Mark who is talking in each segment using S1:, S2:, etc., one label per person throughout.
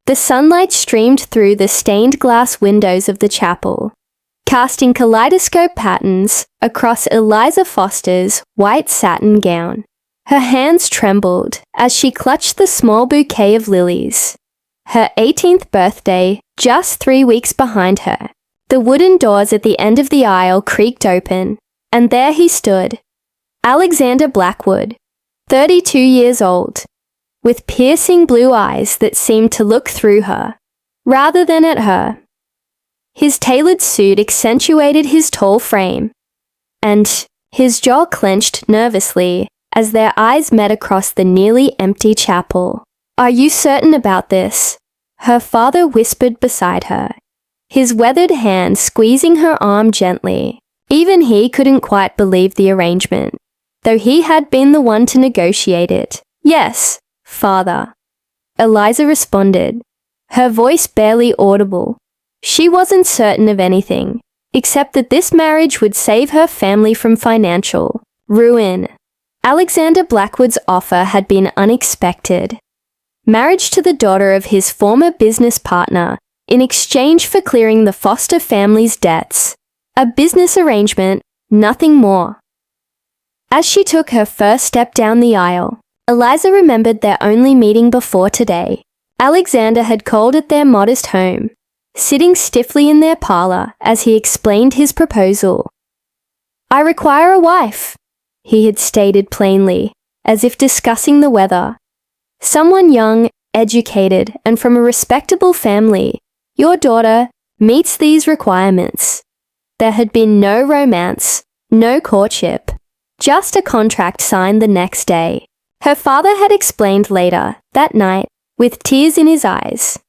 S1: The sunlight streamed through the stained glass windows of the chapel, casting kaleidoscope patterns across Eliza Foster's white satin gown. Her hands trembled as she clutched the small bouquet of lilies. Her 18th birthday, just 3 weeks behind her. The wooden doors at the end of the aisle creaked open, and there he stood, Alexander Blackwood, 32 years old, with piercing blue eyes that seemed to look through her, rather than at her. His tailored suit accentuated his tall frame, and his jaw clenched nervously as their eyes met across the nearly empty chapel. "Are you certain about this?" her father whispered beside her, his weathered hand squeezing her arm gently. Even he couldn't quite believe the arrangement, though he had been the one to negotiate it. "Yes, father," Eliza responded, her voice barely audible. She wasn't certain of anything, except that this marriage would save her family from financial ruin. Alexander Blackwood's offer had been unexpected. Marriage to the daughter of his former business partner in exchange for clearing the Foster family's debts. A business arrangement, nothing more. As she took her first step down the aisle, Eliza remembered their only meeting before today. Alexander had called at their modest home, sitting stiffly in their parlor as he explained his proposal. "I require a wife," he had stated plainly, as if discussing the weather. "Someone young, educated, and from a respectable family. Your daughter meets these requirements." There had been no romance, no courtship, just a contract signed the next day. Her father had explained later, that night, with tears in his eyes,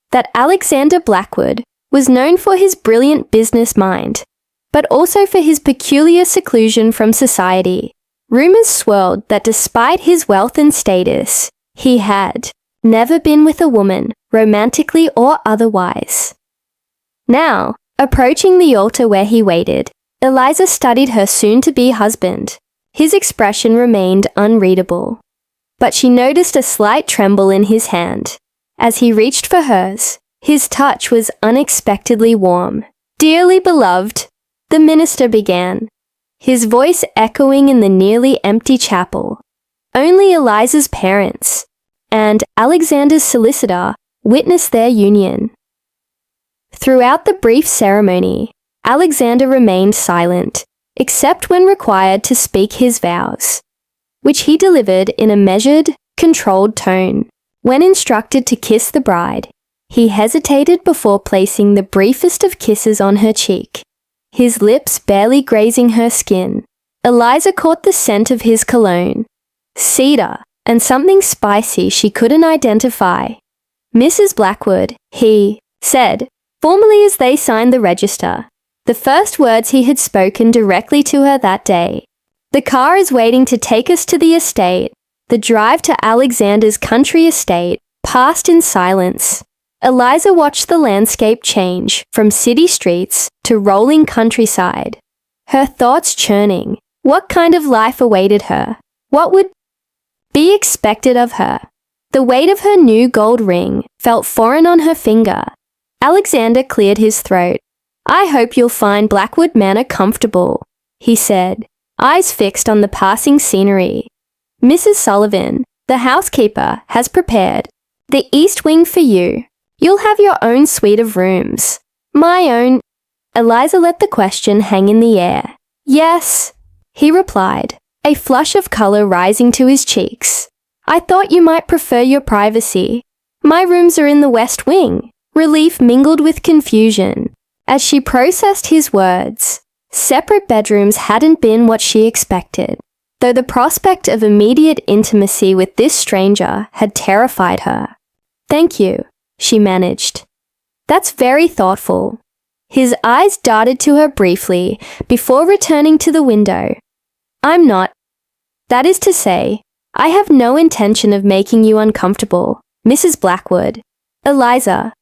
S1: that Alexander Blackwood was known for his brilliant business mind, but also for his peculiar seclusion from society. Rumors swirled that despite his wealth and status, he had never been with a woman, romantically or otherwise. Now, approaching the altar where he waited, Eliza studied her soon-to-be husband. His expression remained unreadable, but she noticed a slight tremble in his hand. As he reached for hers, his touch was unexpectedly warm. "Dearly beloved," the minister began, his voice echoing in the nearly empty chapel. Only Eliza's parents and Alexander's solicitor witnessed their union. Throughout the brief ceremony, Alexander remained silent, except when required to speak his vows, which he delivered in a measured, controlled tone. When instructed to kiss the bride, he hesitated before placing the briefest of kisses on her cheek, his lips barely grazing her skin. Eliza caught the scent of his cologne, cedar, and something spicy she couldn't identify. "Mrs. Blackwood," he said, formally as they signed the register, the first words he had spoken directly to her that day. "The car is waiting to take us to the estate." The drive to Alexander's country estate passed in silence. Eliza watched the landscape change from city streets to rolling countryside, her thoughts churning. What kind of life awaited her? What would be expected of her? The weight of her new gold ring felt foreign on her finger. Alexander cleared his throat. "I hope you'll find Blackwood Manor comfortable," he said, eyes fixed on the passing scenery. "Mrs. Sullivan, the housekeeper, has prepared the east wing for you. You'll have your own suite of rooms." "My own?" Eliza let the question hang in the air. "Yes," he replied, a flush of color rising to his cheeks. "I thought you might prefer your privacy. My rooms are in the west wing." Relief mingled with confusion as she processed his words. Separate bedrooms hadn't been what she expected, though the prospect of immediate intimacy with this stranger had terrified her. "Thank you," she managed. "That's very thoughtful." His eyes darted to her briefly before returning to the window. "I'm not. That is to say, I have no intention of making you uncomfortable, Mrs. Blackwood." "Eliza,"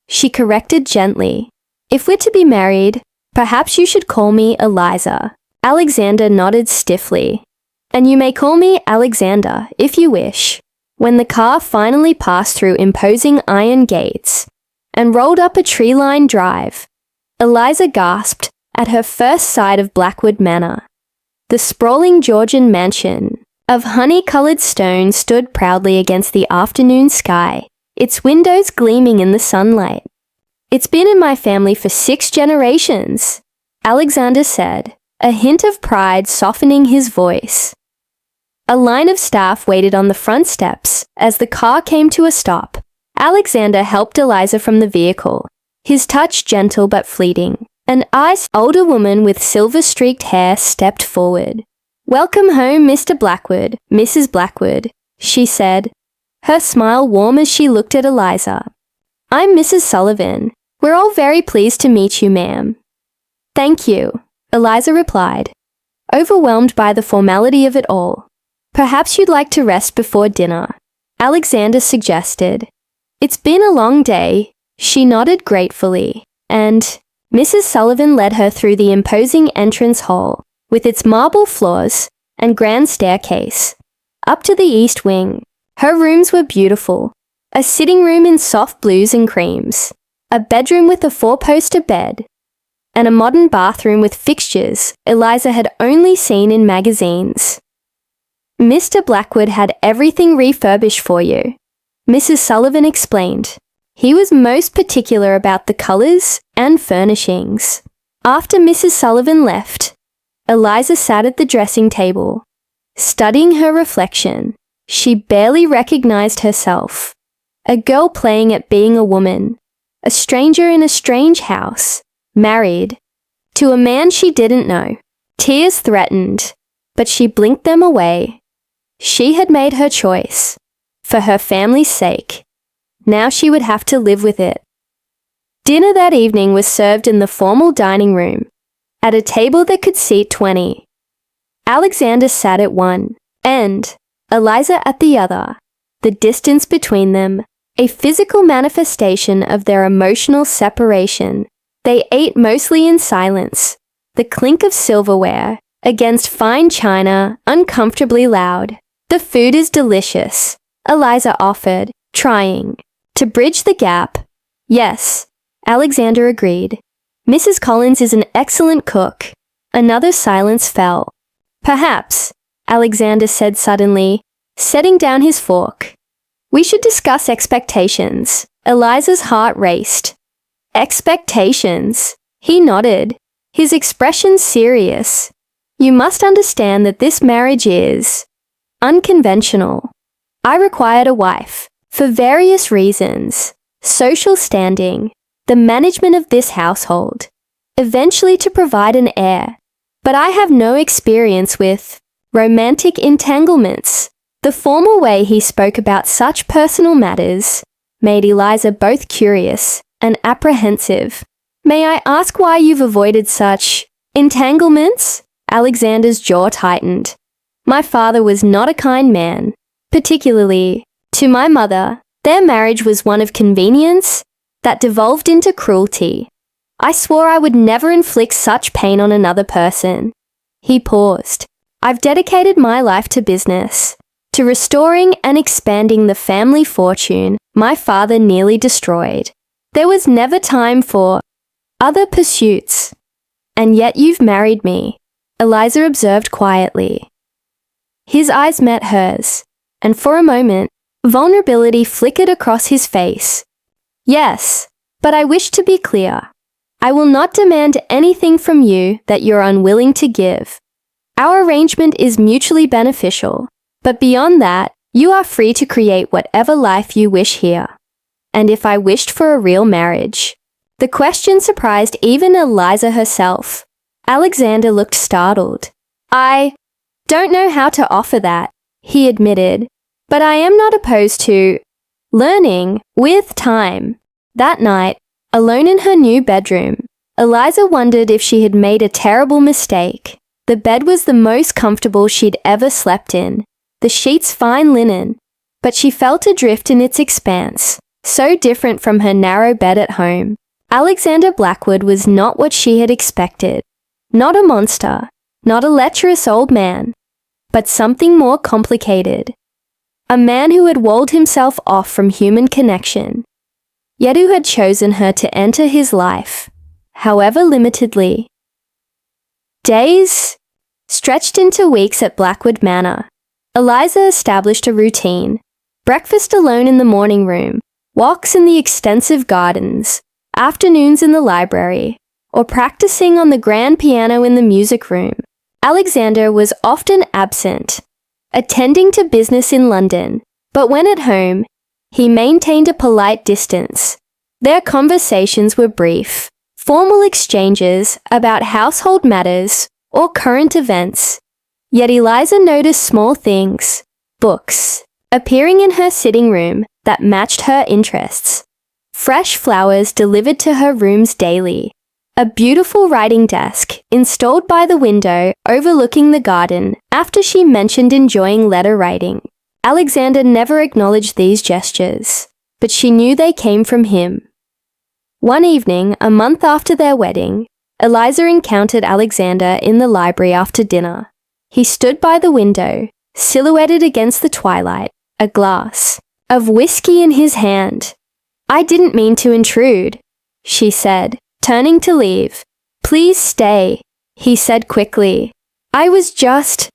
S1: she corrected gently. "If we're to be married, perhaps you should call me Eliza." Alexander nodded stiffly. "And you may call me Alexander, if you wish." When the car finally passed through imposing iron gates and rolled up a tree-lined drive, Eliza gasped at her first sight of Blackwood Manor. The sprawling Georgian mansion of honey-coloured stone stood proudly against the afternoon sky, its windows gleaming in the sunlight. "It's been in my family for 6 generations," Alexander said, a hint of pride softening his voice. A line of staff waited on the front steps as the car came to a stop. Alexander helped Eliza from the vehicle, his touch gentle but fleeting. An older woman with silver-streaked hair stepped forward. "Welcome home, Mr. Blackwood, Mrs. Blackwood," she said, her smile warm as she looked at Eliza. "I'm Mrs. Sullivan. We're all very pleased to meet you, ma'am." "Thank you," Eliza replied, overwhelmed by the formality of it all. "Perhaps you'd like to rest before dinner," Alexander suggested. "It's been a long day," she nodded gratefully, and Mrs. Sullivan led her through the imposing entrance hall, with its marble floors and grand staircase, up to the east wing. Her rooms were beautiful. A sitting room in soft blues and creams, a bedroom with a 4-poster bed, and a modern bathroom with fixtures Eliza had only seen in magazines. "Mr. Blackwood had everything refurbished for you," Mrs. Sullivan explained. "He was most particular about the colours and furnishings." After Mrs. Sullivan left, Eliza sat at the dressing table, studying her reflection. She barely recognized herself. A girl playing at being a woman, a stranger in a strange house, married, to a man she didn't know. Tears threatened, but she blinked them away. She had made her choice, for her family's sake. Now she would have to live with it. Dinner that evening was served in the formal dining room, at a table that could seat 20. Alexander sat at one end, Eliza at the other, the distance between them, a physical manifestation of their emotional separation. They ate mostly in silence, the clink of silverware against fine china uncomfortably loud. "The food is delicious," Eliza offered, trying to bridge the gap. "Yes," Alexander agreed. "Mrs. Collins is an excellent cook." Another silence fell. "Perhaps," Alexander said suddenly, setting down his fork, "we should discuss expectations." Eliza's heart raced. "Expectations?" He nodded, his expression serious. "You must understand that this marriage is unconventional. I required a wife, for various reasons, social standing, the management of this household, eventually to provide an heir. But I have no experience with romantic entanglements." The formal way he spoke about such personal matters made Eliza both curious and apprehensive. "May I ask why you've avoided such entanglements?" Alexander's jaw tightened. "My father was not a kind man, particularly to my mother. Their marriage was one of convenience that devolved into cruelty. I swore I would never inflict such pain on another person." He paused. "I've dedicated my life to business, to restoring and expanding the family fortune my father nearly destroyed. There was never time for other pursuits. And yet you've married me," Eliza observed quietly. His eyes met hers, and for a moment, vulnerability flickered across his face. "Yes, but I wish to be clear. I will not demand anything from you that you're unwilling to give. Our arrangement is mutually beneficial, but beyond that, you are free to create whatever life you wish here. And if I wished for a real marriage?" The question surprised even Eliza herself. Alexander looked startled. "I don't know how to offer that," he admitted, "but I am not opposed to learning with time." That night, alone in her new bedroom, Eliza wondered if she had made a terrible mistake. The bed was the most comfortable she'd ever slept in, the sheets fine linen, but she felt adrift in its expanse, so different from her narrow bed at home. Alexander Blackwood was not what she had expected. Not a monster, not a lecherous old man, but something more complicated. a man who had walled himself off from human connection, yet who had chosen her to enter his life, however limitedly. Days stretched into weeks at Blackwood Manor. Eliza established a routine: breakfast alone in the morning room, walks in the extensive gardens, afternoons in the library, or practicing on the grand piano in the music room. Alexander was often absent, attending to business in London, but when at home, he maintained a polite distance. Their conversations were brief, formal exchanges about household matters or current events. Yet Eliza noticed small things, books, appearing in her sitting room that matched her interests, fresh flowers delivered to her rooms daily, a beautiful writing desk installed by the window overlooking the garden after she mentioned enjoying letter writing. Alexander never acknowledged these gestures, but she knew they came from him. One evening, a month after their wedding, Eliza encountered Alexander in the library after dinner. He stood by the window, silhouetted against the twilight, a glass of whiskey in his hand. "I didn't mean to intrude," she said, turning to leave. "Please stay," he said quickly. "I was just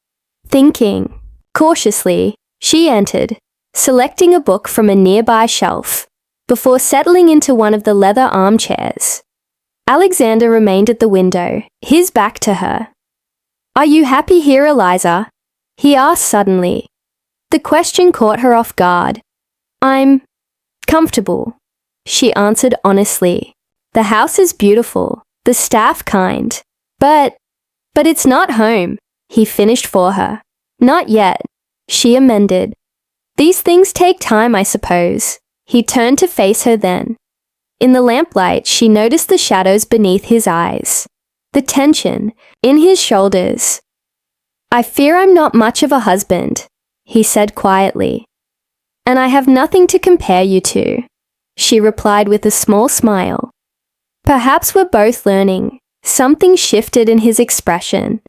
S1: thinking." Cautiously, she entered, selecting a book from a nearby shelf, before settling into one of the leather armchairs. Alexander remained at the window, his back to her. "Are you happy here, Eliza?" he asked suddenly. The question caught her off guard. "I'm comfortable," she answered honestly. "The house is beautiful, the staff kind, but it's not home," he finished for her. "Not yet," she amended. "These things take time, I suppose." He turned to face her then. In the lamplight, she noticed the shadows beneath his eyes, the tension in his shoulders. "I fear I'm not much of a husband," he said quietly. "And I have nothing to compare you to," she replied with a small smile. Perhaps we're both learning. Something shifted in his expression.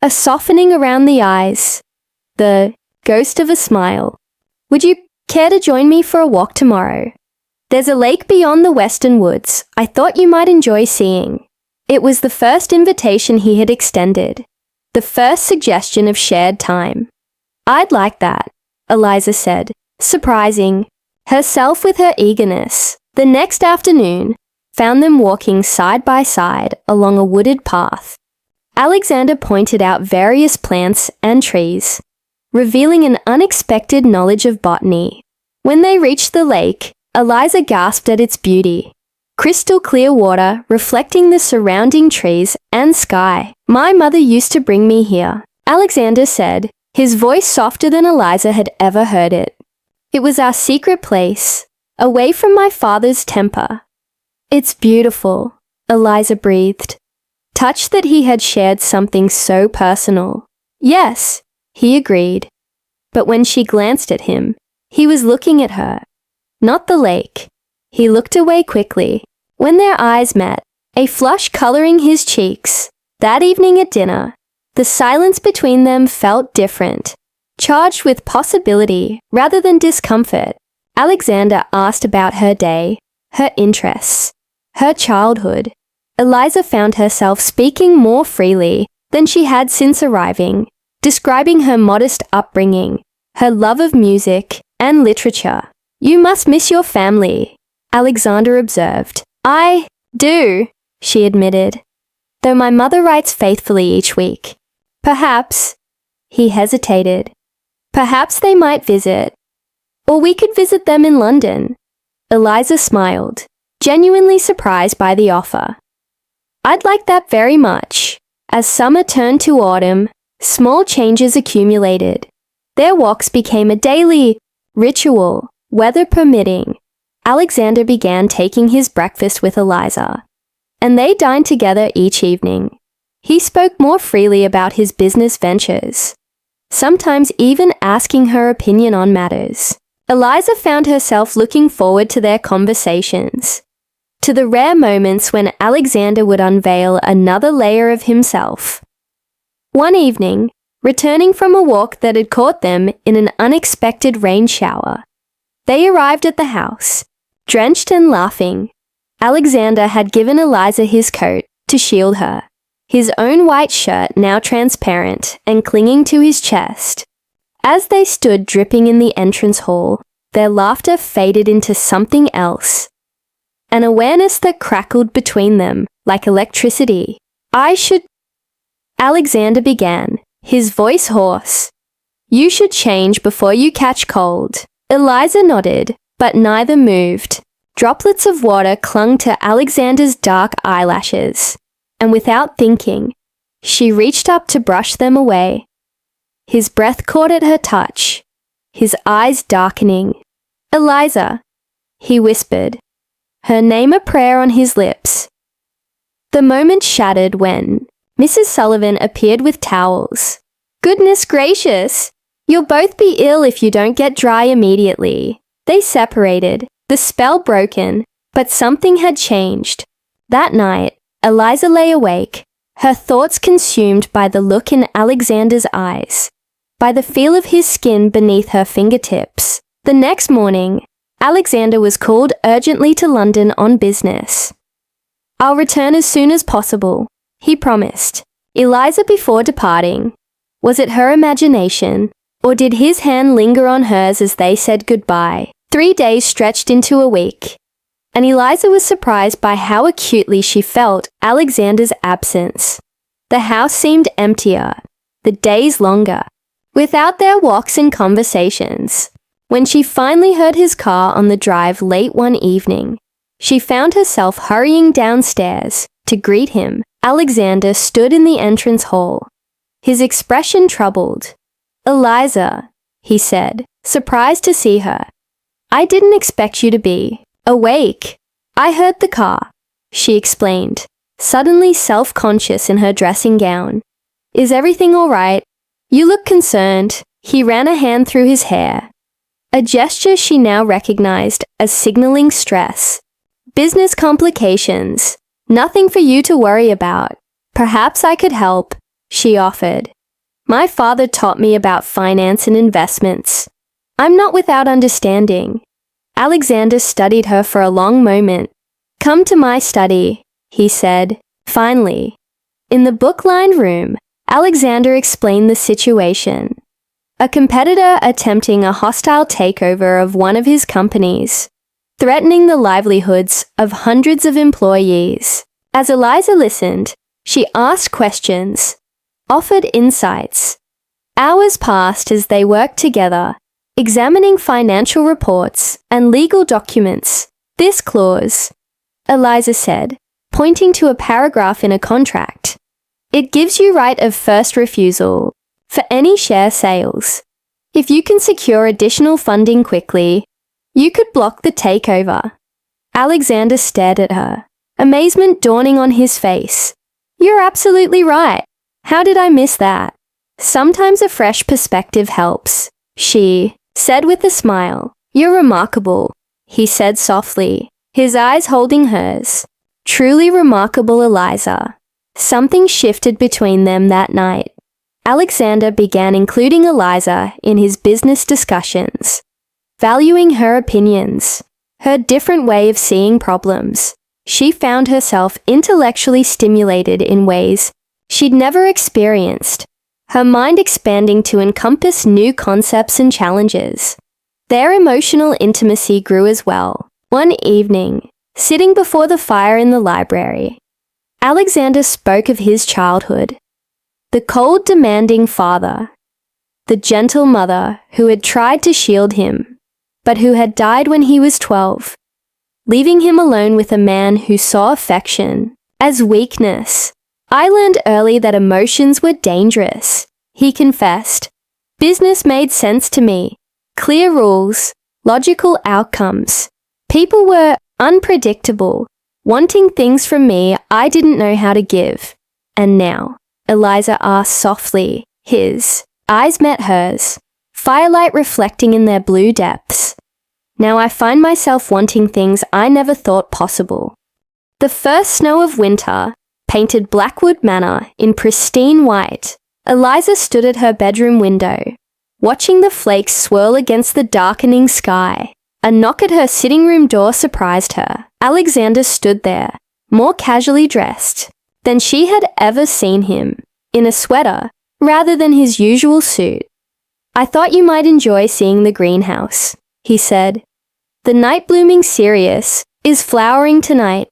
S1: A softening around the eyes. The ghost of a smile. "Would you care to join me for a walk tomorrow? There's a lake beyond the western woods I thought you might enjoy seeing." It was the first invitation he had extended, the first suggestion of shared time. "I'd like that," Eliza said, surprising herself with her eagerness. The next afternoon found them walking side by side along a wooded path. Alexander pointed out various plants and trees, revealing an unexpected knowledge of botany. When they reached the lake, Eliza gasped at its beauty. Crystal clear water reflecting the surrounding trees and sky. "My mother used to bring me here," Alexander said, his voice softer than Eliza had ever heard it. "It was our secret place, away from my father's temper." "It's beautiful," Eliza breathed, touched that he had shared something so personal. "Yes," he agreed. But when she glanced at him, he was looking at her, not the lake. He looked away quickly. When their eyes met, a flush coloring his cheeks, that evening at dinner, the silence between them felt different, charged with possibility rather than discomfort. Alexander asked about her day, her interests, her childhood. Eliza found herself speaking more freely than she had since arriving, describing her modest upbringing, her love of music and literature. "You must miss your family," Alexander observed. "I do," she admitted, "though my mother writes faithfully each week. Perhaps," he hesitated, "perhaps they might visit. Or we could visit them in London." Eliza smiled, genuinely surprised by the offer. "I'd like that very much." As summer turned to autumn, small changes accumulated. Their walks became a daily ritual, weather permitting. Alexander began taking his breakfast with Eliza, and they dined together each evening. He spoke more freely about his business ventures, sometimes even asking her opinion on matters. Eliza found herself looking forward to their conversations, to the rare moments when Alexander would unveil another layer of himself. One evening, returning from a walk that had caught them in an unexpected rain shower. They arrived at the house, drenched and laughing. Alexander had given Eliza his coat to shield her, his own white shirt now transparent and clinging to his chest. As they stood dripping in the entrance hall, their laughter faded into something else. An awareness that crackled between them like electricity. Alexander began, his voice hoarse. You should change before you catch cold. Eliza nodded, but neither moved. Droplets of water clung to Alexander's dark eyelashes, and without thinking, she reached up to brush them away. His breath caught at her touch, his eyes darkening. Eliza, he whispered, her name a prayer on his lips. The moment shattered when Mrs. Sullivan appeared with towels. Goodness gracious! You'll both be ill if you don't get dry immediately. They separated, the spell broken, but something had changed. That night, Eliza lay awake, her thoughts consumed by the look in Alexander's eyes, by the feel of his skin beneath her fingertips. The next morning, Alexander was called urgently to London on business. I'll return as soon as possible, he promised. Eliza before departing. Was it her imagination, or did his hand linger on hers as they said goodbye? 3 days stretched into a week, and Eliza was surprised by how acutely she felt Alexander's absence. The house seemed emptier, the days longer, without their walks and conversations. When she finally heard his car on the drive late one evening, she found herself hurrying downstairs to greet him. Alexander stood in the entrance hall, his expression troubled. Eliza, he said, surprised to see her. I didn't expect you to be awake. I heard the car, she explained, suddenly self-conscious in her dressing gown. Is everything all right? You look concerned. He ran a hand through his hair, a gesture she now recognized as signaling stress. Business complications. Nothing for you to worry about. Perhaps I could help, she offered. My father taught me about finance and investments. I'm not without understanding. Alexander studied her for a long moment. Come to my study, he said, finally. In the book-lined room, Alexander explained the situation. A competitor attempting a hostile takeover of one of his companies, threatening the livelihoods of hundreds of employees. As Eliza listened, she asked questions, offered insights. Hours passed as they worked together, examining financial reports and legal documents. This clause, Eliza said, pointing to a paragraph in a contract. It gives you right of first refusal for any share sales. If you can secure additional funding quickly, you could block the takeover. Alexander stared at her, amazement dawning on his face. You're absolutely right. How did I miss that? Sometimes a fresh perspective helps, she said with a smile. You're remarkable, he said softly, his eyes holding hers. Truly remarkable, Eliza. Something shifted between them that night. Alexander began including Eliza in his business discussions, valuing her opinions, her different way of seeing problems. She found herself intellectually stimulated in ways she'd never experienced, her mind expanding to encompass new concepts and challenges. Their emotional intimacy grew as well. One evening, sitting before the fire in the library, Alexander spoke of his childhood. The cold, demanding father, the gentle mother who had tried to shield him, but who had died when he was 12, leaving him alone with a man who saw affection as weakness. I learned early that emotions were dangerous, he confessed. Business made sense to me. Clear rules, logical outcomes. People were unpredictable, wanting things from me I didn't know how to give. And now, Eliza asked softly. His eyes met hers, firelight reflecting in their blue depths. Now I find myself wanting things I never thought possible. The first snow of winter painted Blackwood Manor in pristine white, Eliza stood at her bedroom window, watching the flakes swirl against the darkening sky. A knock at her sitting room door surprised her. Alexander stood there, more casually dressed than she had ever seen him, in a sweater rather than his usual suit. "I thought you might enjoy seeing the greenhouse," he said. "The night-blooming cereus is flowering tonight.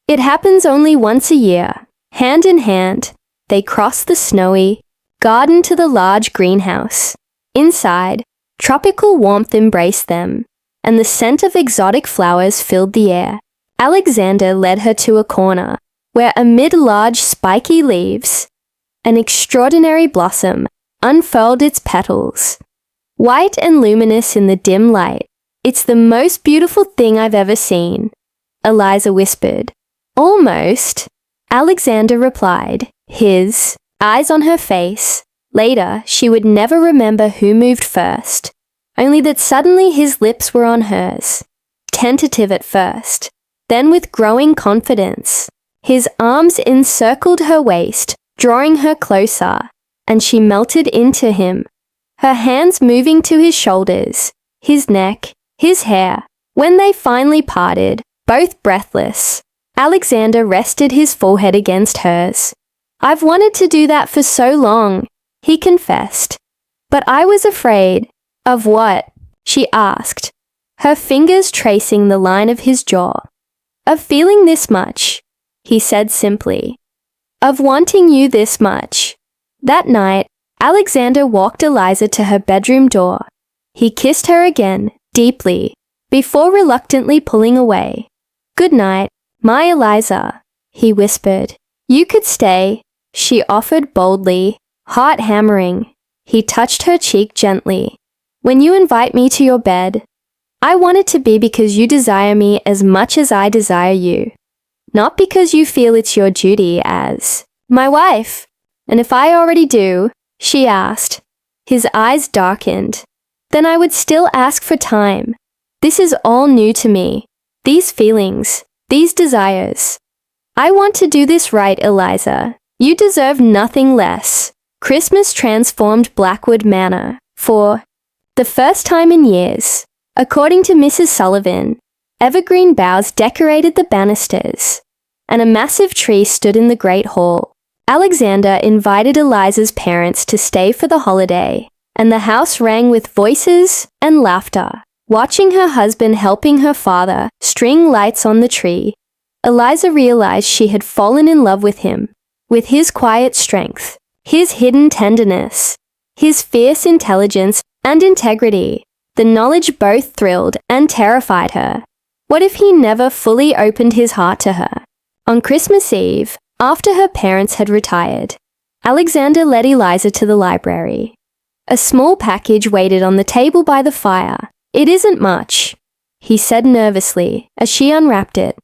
S1: It happens only once a year." Hand in hand, they crossed the snowy garden to the large greenhouse. Inside, tropical warmth embraced them, and the scent of exotic flowers filled the air. Alexander led her to a corner where, amid large spiky leaves, an extraordinary blossom unfurled its petals. White and luminous in the dim light. "It's the most beautiful thing I've ever seen," Eliza whispered. "Almost," Alexander replied, his eyes on her face. Later, she would never remember who moved first, only that suddenly his lips were on hers, tentative at first, then with growing confidence. His arms encircled her waist, drawing her closer, and she melted into him, her hands moving to his shoulders, his neck, his hair. When they finally parted, both breathless, Alexander rested his forehead against hers. "I've wanted to do that for so long," he confessed. "But I was afraid." "Of what?" she asked, her fingers tracing the line of his jaw. "Of feeling this much," he said simply. "Of wanting you this much." That night, Alexander walked Eliza to her bedroom door. He kissed her again, deeply, before reluctantly pulling away. "Good night, my Eliza," he whispered. "You could stay," she offered boldly, heart hammering. He touched her cheek gently. "When you invite me to your bed, I want it to be because you desire me as much as I desire you, not because you feel it's your duty as my wife." "And if I already do?" she asked. His eyes darkened. "Then I would still ask for time. This is all new to me. These feelings, these desires. I want to do this right, Eliza. You deserve nothing less." Christmas transformed Blackwood Manor for the first time in years. According to Mrs. Sullivan, evergreen boughs decorated the banisters, and a massive tree stood in the great hall. Alexander invited Eliza's parents to stay for the holiday, and the house rang with voices and laughter. Watching her husband helping her father string lights on the tree, Eliza realized she had fallen in love with him, with his quiet strength, his hidden tenderness, his fierce intelligence and integrity. The knowledge both thrilled and terrified her. What if he never fully opened his heart to her? On Christmas Eve, after her parents had retired, Alexander led Eliza to the library. A small package waited on the table by the fire. "It isn't much," he said nervously as she unwrapped it.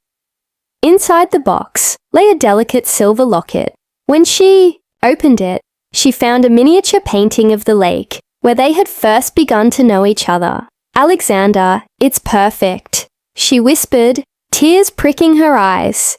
S1: Inside the box lay a delicate silver locket. When she opened it, she found a miniature painting of the lake where they had first begun to know each other. "Alexander, it's perfect," she whispered, tears pricking her eyes.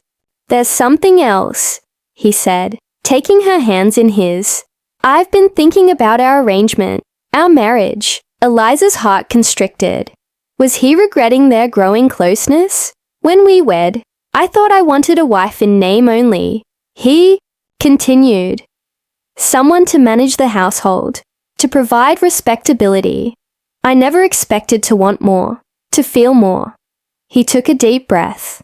S1: "There's something else," he said, taking her hands in his. "I've been thinking about our arrangement, our marriage." Eliza's heart constricted. Was he regretting their growing closeness? "When we wed, I thought I wanted a wife in name only," he continued. "Someone to manage the household, to provide respectability. I never expected to want more, to feel more." He took a deep breath.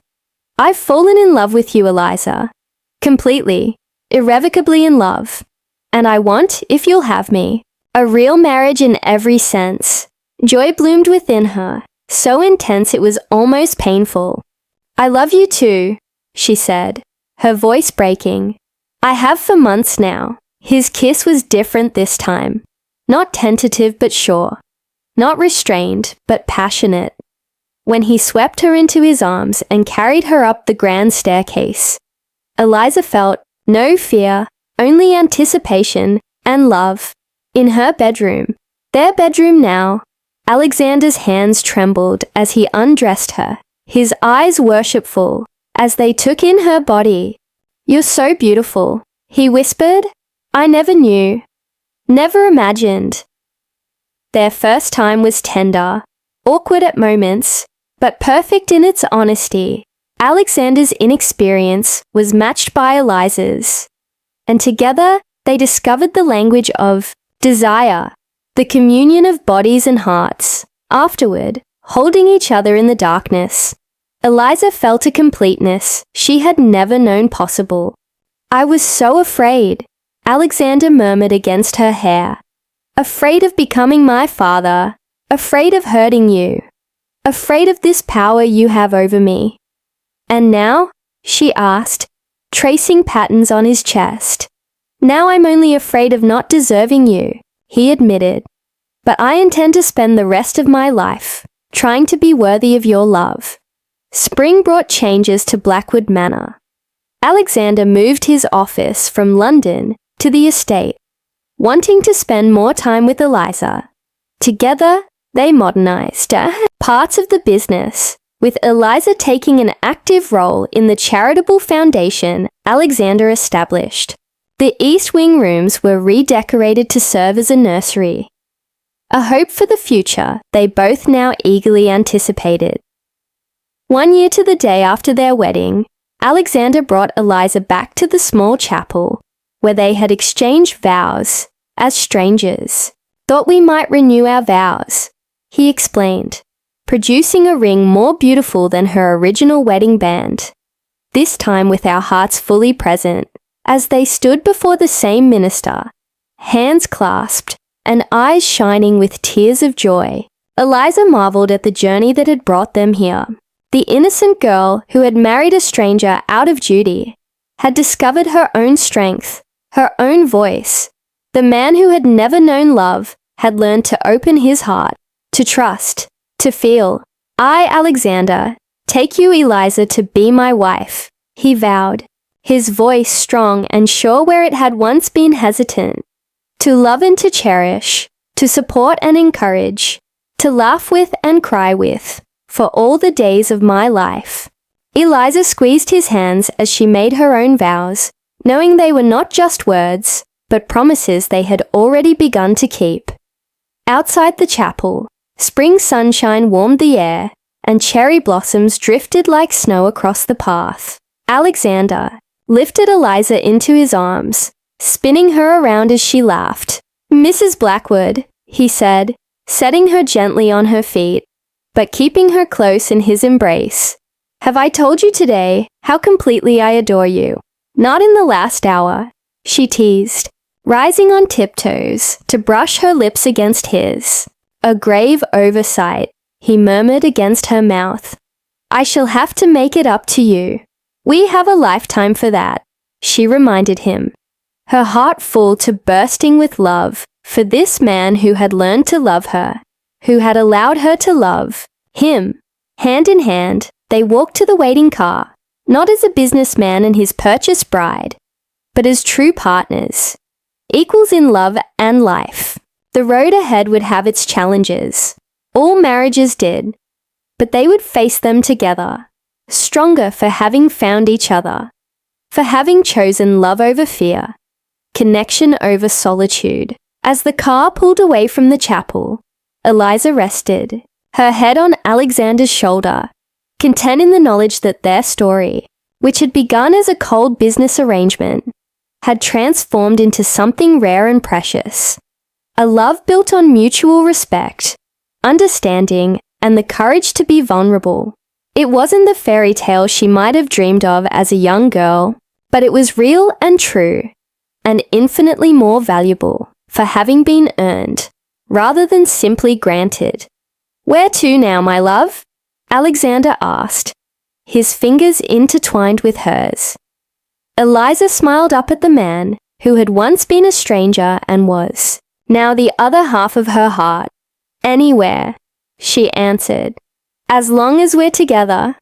S1: "I've fallen in love with you, Eliza. Completely, irrevocably in love. And I want, if you'll have me, a real marriage in every sense." Joy bloomed within her, so intense it was almost painful. "I love you too," she said, her voice breaking. "I have for months now." His kiss was different this time. Not tentative but sure. Not restrained but passionate. When he swept her into his arms and carried her up the grand staircase, Eliza felt no fear, only anticipation and love. In her bedroom, their bedroom now, Alexander's hands trembled as he undressed her, his eyes worshipful as they took in her body. "You're so beautiful," he whispered. "I never knew." Never imagined. Their first time was tender, awkward at moments, but perfect in its honesty. Alexander's inexperience was matched by Eliza's, and together they discovered the language of desire, the communion of bodies and hearts. Afterward, holding each other in the darkness, Eliza felt a completeness she had never known possible. "I was so afraid," Alexander murmured against her hair. "Afraid of becoming my father, afraid of hurting you, afraid of this power you have over me." "And now?" she asked, tracing patterns on his chest. "Now I'm only afraid of not deserving you," he admitted. "But I intend to spend the rest of my life trying to be worthy of your love." Spring brought changes to Blackwood Manor. Alexander moved his office from London to the estate, wanting to spend more time with Eliza. Together, they modernized parts of the business, with Eliza taking an active role in the charitable foundation Alexander established. The East Wing rooms were redecorated to serve as a nursery, a hope for the future they both now eagerly anticipated. 1 year to the day after their wedding, Alexander brought Eliza back to the small chapel, where they had exchanged vows as strangers. "Thought we might renew our vows," he explained, producing a ring more beautiful than her original wedding band. "This time with our hearts fully present." As they stood before the same minister, hands clasped and eyes shining with tears of joy, Eliza marveled at the journey that had brought them here. The innocent girl who had married a stranger out of duty had discovered her own strength, her own voice. The man who had never known love had learned to open his heart, to trust, to feel. "I, Alexander, take you, Eliza, to be my wife," he vowed, his voice strong and sure where it had once been hesitant. "To love and to cherish, to support and encourage, to laugh with and cry with, for all the days of my life." Eliza squeezed his hands as she made her own vows, knowing they were not just words, but promises they had already begun to keep. Outside the chapel, spring sunshine warmed the air, and cherry blossoms drifted like snow across the path. Alexander lifted Eliza into his arms, spinning her around as she laughed. "Mrs. Blackwood," he said, setting her gently on her feet, but keeping her close in his embrace. "Have I told you today how completely I adore you?" "Not in the last hour," she teased, rising on tiptoes to brush her lips against his. "A grave oversight," he murmured against her mouth. "I shall have to make it up to you." "We have a lifetime for that," she reminded him, her heart full to bursting with love for this man who had learned to love her, who had allowed her to love him. Hand in hand, they walked to the waiting car, not as a businessman and his purchased bride, but as true partners, equals in love and life. The road ahead would have its challenges. All marriages did, but they would face them together, stronger for having found each other, for having chosen love over fear, connection over solitude. As the car pulled away from the chapel, Eliza rested, her head on Alexander's shoulder, content in the knowledge that their story, which had begun as a cold business arrangement, had transformed into something rare and precious. A love built on mutual respect, understanding, and the courage to be vulnerable. It wasn't the fairy tale she might have dreamed of as a young girl, but it was real and true, and infinitely more valuable for having been earned, rather than simply granted. "Where to now, my love?" Alexander asked, his fingers intertwined with hers. Eliza smiled up at the man who had once been a stranger and was now the other half of her heart. "Anywhere," she answered. "As long as we're together."